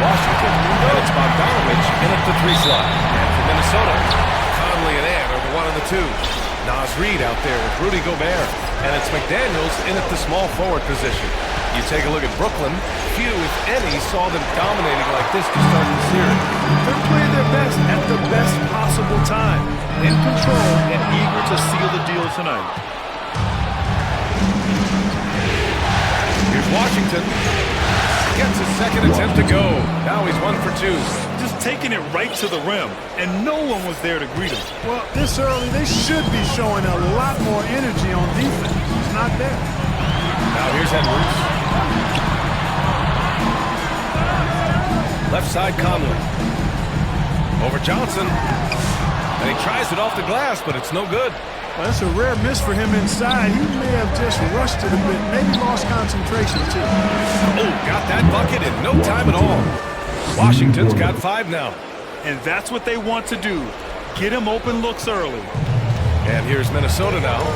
Washington. And it's Bogdanovich in at the 3 slot. And for Minnesota, Conley and Ant are the 1 and the 2. Naz Reid out there with Rudy Gobert. And it's McDaniels in at the small forward position. You take a look at Brooklyn. Few, if any, saw them dominating like this to start the series. They're playing their best at the best possible time. In control and eager to seal the deal tonight. Here's Washington. Gets his second attempt to go. Now he's 1 for 2. Just taking it right to the rim, and no one was there to greet him. Well, this early, they should be showing a lot more energy on defense. It's not there. Now here's Edwards. Left side Conley. Over Johnson. And he tries it off the glass, but it's no good. Well, that's a rare miss for him inside. He may have just rushed it a bit, maybe lost concentration too. Oh, got that bucket in no time at all. Washington's got 5 now. And that's what they want to do. Get him open looks early. And here's Minnesota now.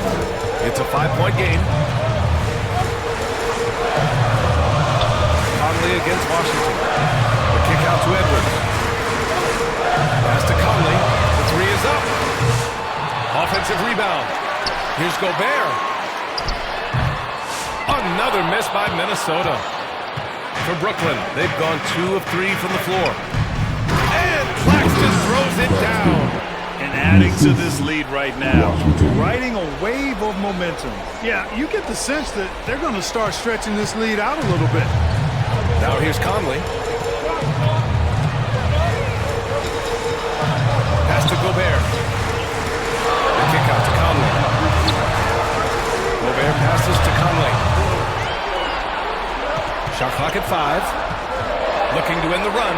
It's a 5-point game. Conley against Washington. The kick out to Edwards. Pass to Conley. The 3 is up. Offensive rebound. Here's Gobert. Another miss by Minnesota. For Brooklyn, they've gone 2 of 3 from the floor. And Claxton throws it down. And adding to this lead right now. Riding a wave of momentum. Yeah, you get the sense that they're going to start stretching this lead out a little bit. Now here's Conley. Pass to Gobert. The kick out to Conley. Gobert passes to Conley. Shot clock at 5. Looking to end the run.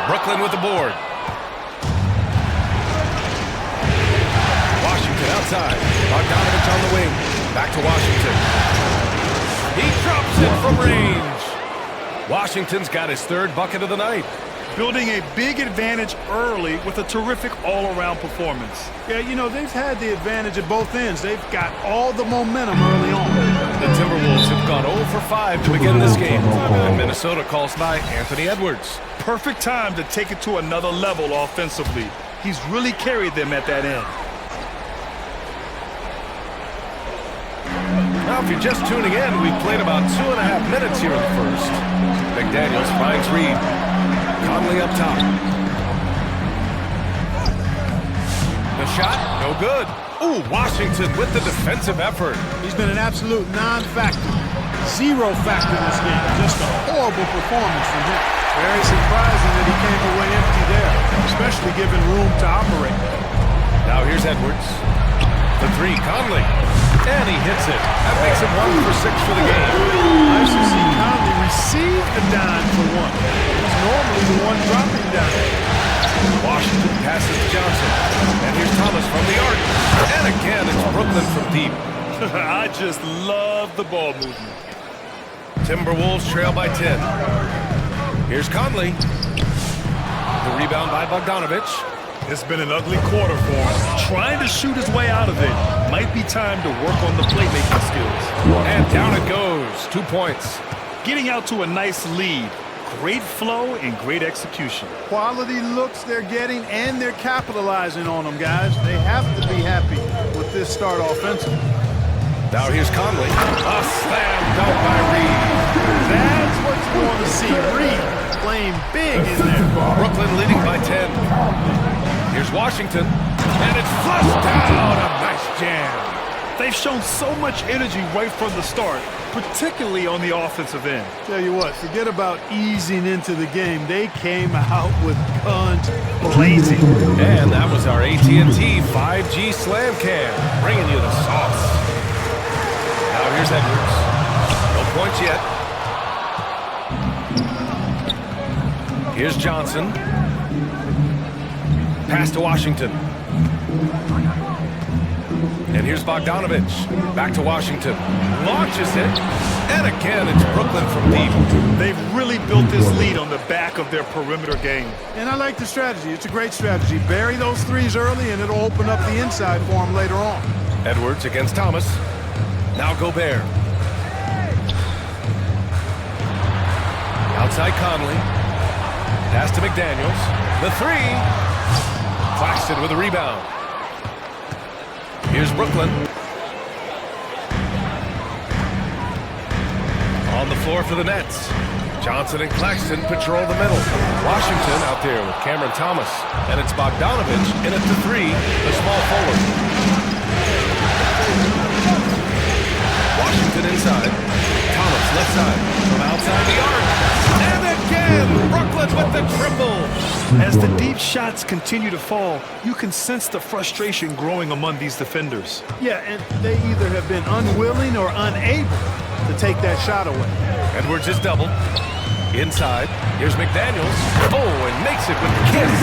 Brooklyn with the board. Washington outside. Bogdanovich on the wing. Back to Washington. He drops it from range. Washington's got his 3rd bucket of the night. Building a big advantage early with a terrific all-around performance. Yeah, you know, they've had the advantage at both ends. They've got all the momentum early on. The Timberwolves have gone 0 for 5 to begin this game. And Minnesota calls by Anthony Edwards. Perfect time to take it to another level offensively. He's really carried them at that end. Now, if you're just tuning in, we've played about 2.5 minutes here in the first. McDaniels finds Reid. Conley up top. The shot, no good. Ooh, Washington with the defensive effort. He's been an absolute non-factor. 0 factor in this game. Just a horrible performance from him. Very surprising that he came away empty there, especially given room to operate. Now here's Edwards. The 3, Conley. And he hits it. That makes him 1 for 6 for the game. Nice to see Conley receive the dime for 1. He's normally the one dropping down. Washington passes to Johnson. And here's Thomas from the arc. And again, it's Brooklyn from deep. I just love the ball movement. Timberwolves trail by 10. Here's Conley. The rebound by Bogdanovich. It's been an ugly quarter for him. Trying to shoot his way out of it. Might be time to work on the playmaking skills. And down it goes. 2 points. Getting out to a nice lead. Great flow and great execution. Quality looks they're getting, and they're capitalizing on them, guys. They have to be happy with this start offensively. Now here's Conley. A slam dunk by Reid. That's what you want to see. Reid playing big in there. Brooklyn leading by 10. Here's Washington. And it's flushed down. A nice jam. They've shown so much energy right from the start, particularly on the offensive end. Tell you what, forget about easing into the game. They came out with guns blazing. And that was our AT&T 5G Slam Cam, bringing you the sauce. Now here's Edwards. No points yet. Here's Johnson. Pass to Washington. And here's Bogdanovich. Back to Washington. Launches it. And again, it's Brooklyn from deep. They've really built this lead on the back of their perimeter game. And I like the strategy. It's a great strategy. Bury those threes early, and it'll open up the inside for them later on. Edwards against Thomas. Now Gobert. Outside Conley. Pass to McDaniels. The three. Claxton with a rebound. Here's Brooklyn. On the floor for the Nets. Johnson and Claxton patrol the middle. Washington out there with Cameron Thomas. And it's Bogdanovich in at the three, the small forward. Washington inside. Thomas left side. From outside the arc. And again, Brooklyn with the triple. As the deep shots continue to fall, you can sense the frustration growing among these defenders. Yeah, and they either have been unwilling or unable to take that shot away. Edwards is doubled. Inside. Here's McDaniels. Oh, and makes it with the kiss.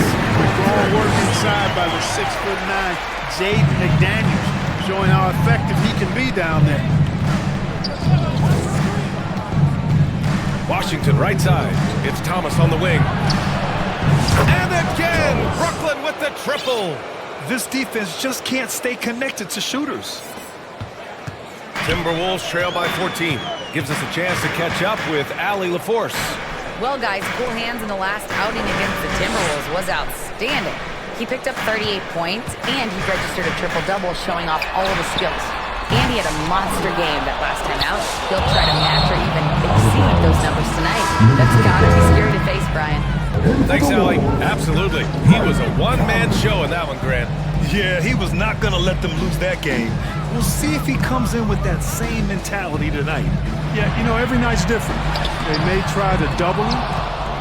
Strong work inside by the 6'9" Jaden McDaniels, showing how effective he can be down there. Washington right side. It's Thomas on the wing. And again, Brooklyn with the triple. This defense just can't stay connected to shooters. Timberwolves trail by 14. Gives us a chance to catch up with Allie LaForce. Well, guys, cool hands in the last outing against the Timberwolves was outstanding. He picked up 38 points, and he registered a triple-double, showing off all of his skills. And he had a monster game that last time out. He'll try to match or even exceed those numbers tonight. That's gotta be scary to face, Brian. Thanks, Allie. Absolutely. He was a one-man show in that one, Grant. Yeah, he was not going to let them lose that game. We'll see if he comes in with that same mentality tonight. Yeah, you know, every night's different. They may try to double him,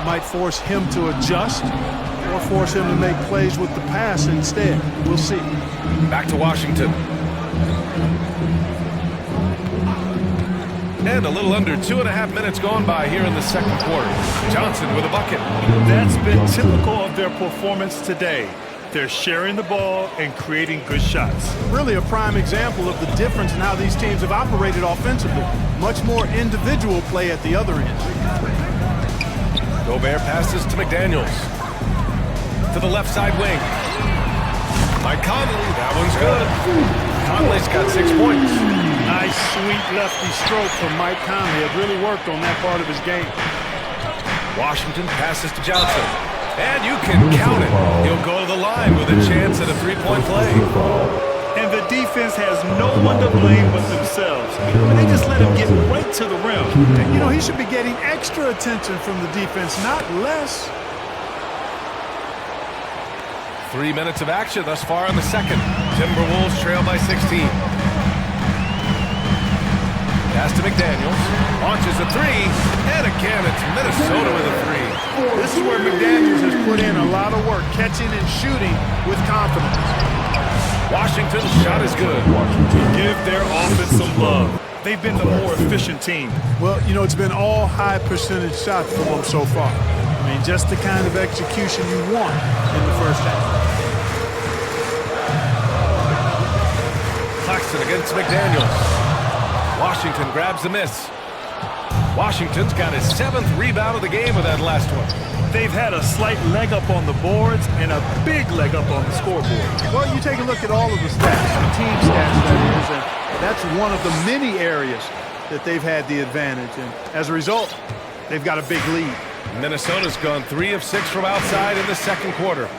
might force him to adjust, or force him to make plays with the pass instead. We'll see. Back to Washington. And a little under 2.5 minutes gone by here in the second quarter. Johnson with a bucket. That's been typical of their performance today. They're sharing the ball and creating good shots. Really a prime example of the difference in how these teams have operated offensively. Much more individual play at the other end. Gobert passes to McDaniels. To the left side wing. By Conley, that one's good. Conley's got 6 points. Nice, sweet lefty stroke from Mike Conley. It really worked on that part of his game. Washington passes to Johnson. And you can count it. He'll go to the line with a chance at a three-point play. And the defense has no one to blame but themselves. They just let him get right to the rim. And, you know, he should be getting extra attention from the defense, not less. 3 minutes of action thus far in the second. Timberwolves trail by 16. Pass to McDaniels. Launches a three. And again, it's Minnesota with a three. This is where McDaniels has put in a lot of work, catching and shooting with confidence. Washington's shot is good. Give their offense some love. They've been the more efficient team. Well, you know, it's been all high percentage shots for them so far. I mean, just the kind of execution you want in the first half. Claxton against McDaniels. Washington grabs the miss. Washington's got his 7th rebound of the game with that last one. They've had a slight leg up on the boards and a big leg up on the scoreboard. Well, you take a look at all of the stats, the team stats, that is, and that's one of the many areas that they've had the advantage. And as a result, they've got a big lead. Minnesota's gone 3 of 6 from outside in the second quarter.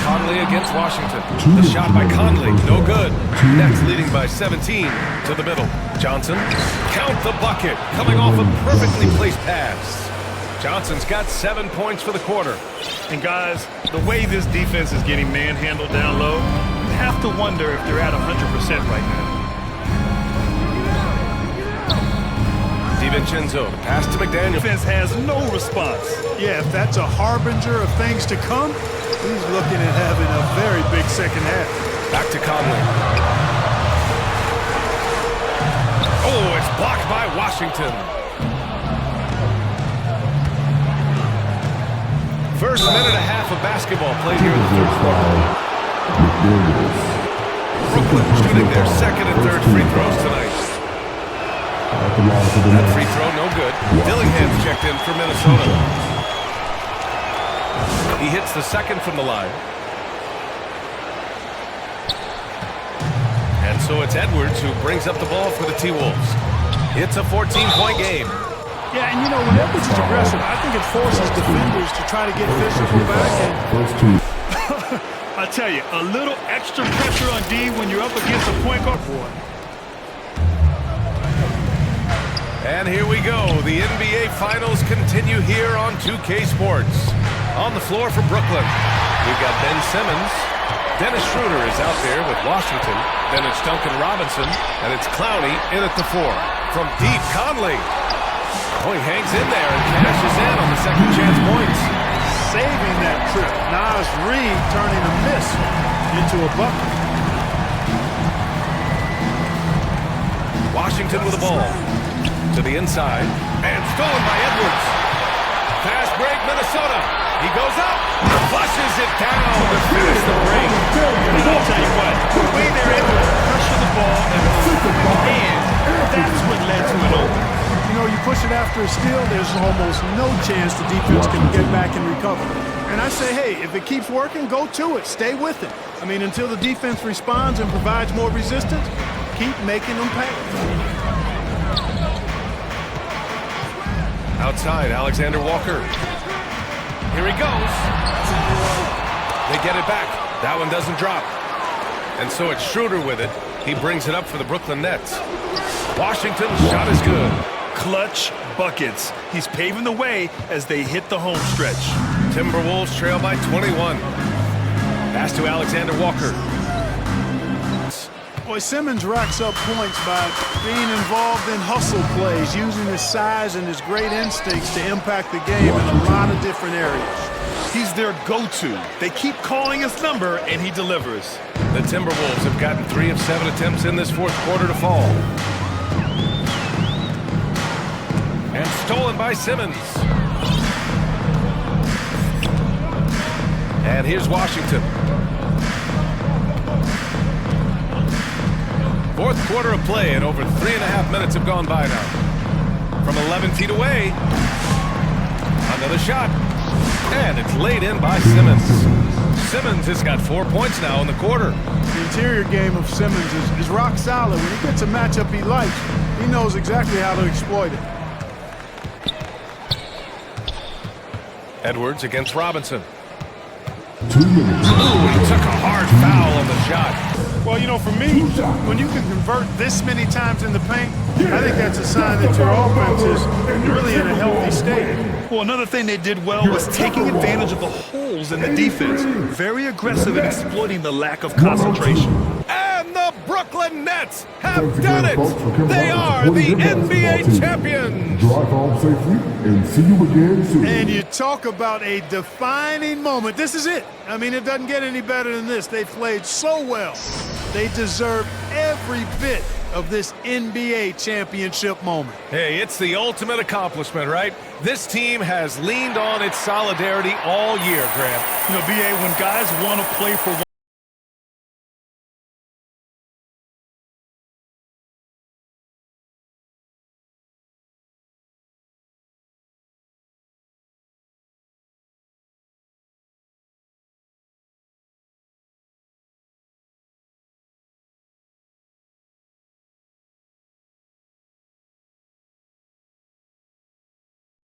Conley against Washington. The shot by Conley, no good. Nets leading by 17 to the middle. Johnson, count the bucket, coming off a perfectly placed pass. Johnson's got 7 points for the quarter. And guys, the way this defense is getting manhandled down low, you have to wonder if they're at 100% right now. DiVincenzo, pass to McDaniel. Defense has no response. Yeah, if that's a harbinger of things to come, he's looking at having a very big second half. Back to Conley. Oh, it's blocked by Washington. First minute and a half of basketball played here in the third quarter. Brooklyn shooting their second and third free throws tonight. That free throw, no good. Dillingham's checked in for Minnesota. He hits the second from the line. And so it's Edwards who brings up the ball for the T-Wolves. It's a 14-point game. Yeah, and you know, when Edwards is aggressive, I think it forces defenders to try to get physical back. And I tell you, a little extra pressure on D when you're up against a point guard. And here we go. The NBA Finals continue here on 2K Sports. On the floor for Brooklyn, we've got Ben Simmons. Dennis Schroeder is out there with Washington. Then it's Duncan Robinson, and it's Clowney in at the 4. From deep, Conley. Oh, he hangs in there and cashes in on the second chance points. saving that trip. Naz Reid turning a miss into a bucket. Washington with the ball. To the inside. And stolen by Edwards. Fast break, Minnesota. He goes up. Flushes it down to finish the break. And I'll tell you what, the way they're able to pressure the ball and move with the hands, that's what led to an open. You know, you push it after a steal, there's almost no chance the defense can get back and recover. And I say, hey, if it keeps working, go to it. Stay with it. I mean, until the defense responds and provides more resistance, keep making them pay. Outside, Alexander Walker. Here he goes. They get it back. That one doesn't drop. And so it's Schroeder with it. He brings it up for the Brooklyn Nets. Washington's shot is good. Clutch buckets. He's paving the way as they hit the home stretch. Timberwolves trail by 21. Pass to Alexander Walker. Boy, Simmons racks up points by being involved in hustle plays, using his size and his great instincts to impact the game in a lot of different areas. He's their go-to. They keep calling his number, and he delivers. The Timberwolves have gotten 3 of 7 attempts in this fourth quarter to fall. And stolen by Simmons. And here's Washington. Fourth quarter of play, and over 3.5 minutes have gone by now. From 11 feet away. Another shot. And it's laid in by Simmons. Simmons has got 4 points now in the quarter. The interior game of Simmons is rock solid. When he gets a matchup he likes, he knows exactly how to exploit it. Edwards against Robinson. 2 minutes. Ooh, he took a hard foul on the shot. Well, you know, for me, when you can convert this many times in the paint, I think that's a sign that your offense is really in a healthy state. Well, another thing they did well was taking advantage of the holes in the defense. Very aggressive in exploiting the lack of concentration. And the Brooklyn Nets have done it! They are the NBA champions! Drive home safely and see you again soon. And you talk about a defining moment. This is it. I mean, it doesn't get any better than this. They played so well. They deserve every bit of this NBA championship moment. Hey, it's the ultimate accomplishment, right? This team has leaned on its solidarity all year, Grant. You know, B.A., when guys want to play for